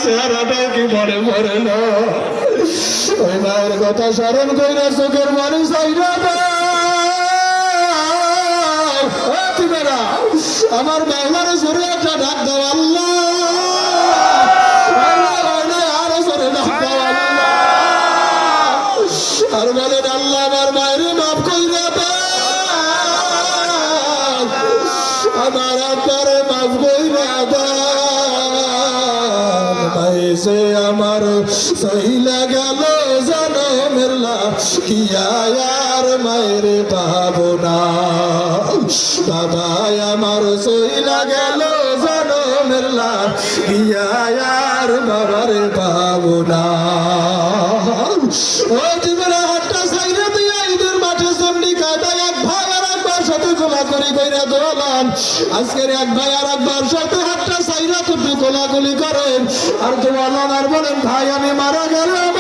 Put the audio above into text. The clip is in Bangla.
চেহারাটাও কি মনে পড়ে না ওই মায়ের কথা স্মরণ কইরা চোখের পানি চাইরা আমার বাংলার জোরে একটা ডাক দাও আল্লাহ আরো জোরে ডাক দাও আল্লাহ আর বলেন আল্লাহ আমার মায়ের মাফ কইরা দাও আমার আব্বারে মাফ কইরা দাও মাইসে আমার সইলা গেল জনমের লাখিয়া আর মায়ের পাবো না বাবা আমার সইলা গেল জনমের লাখিয়া আর বাবারে পাবো না ওই জীবনে হাতটা সাইরা দিয়া ঈদের মাঠে চন্ডি কায়দা এক ভাই আর একবার সাথে কোলাকুলি কইরা দোলান আজকের এক ভাই আর একবার সাথে হাতটা সাইরা তুমি কোলাকুলি করেন আর দোলান আর বলেন ভাই আমি মারা গেলাম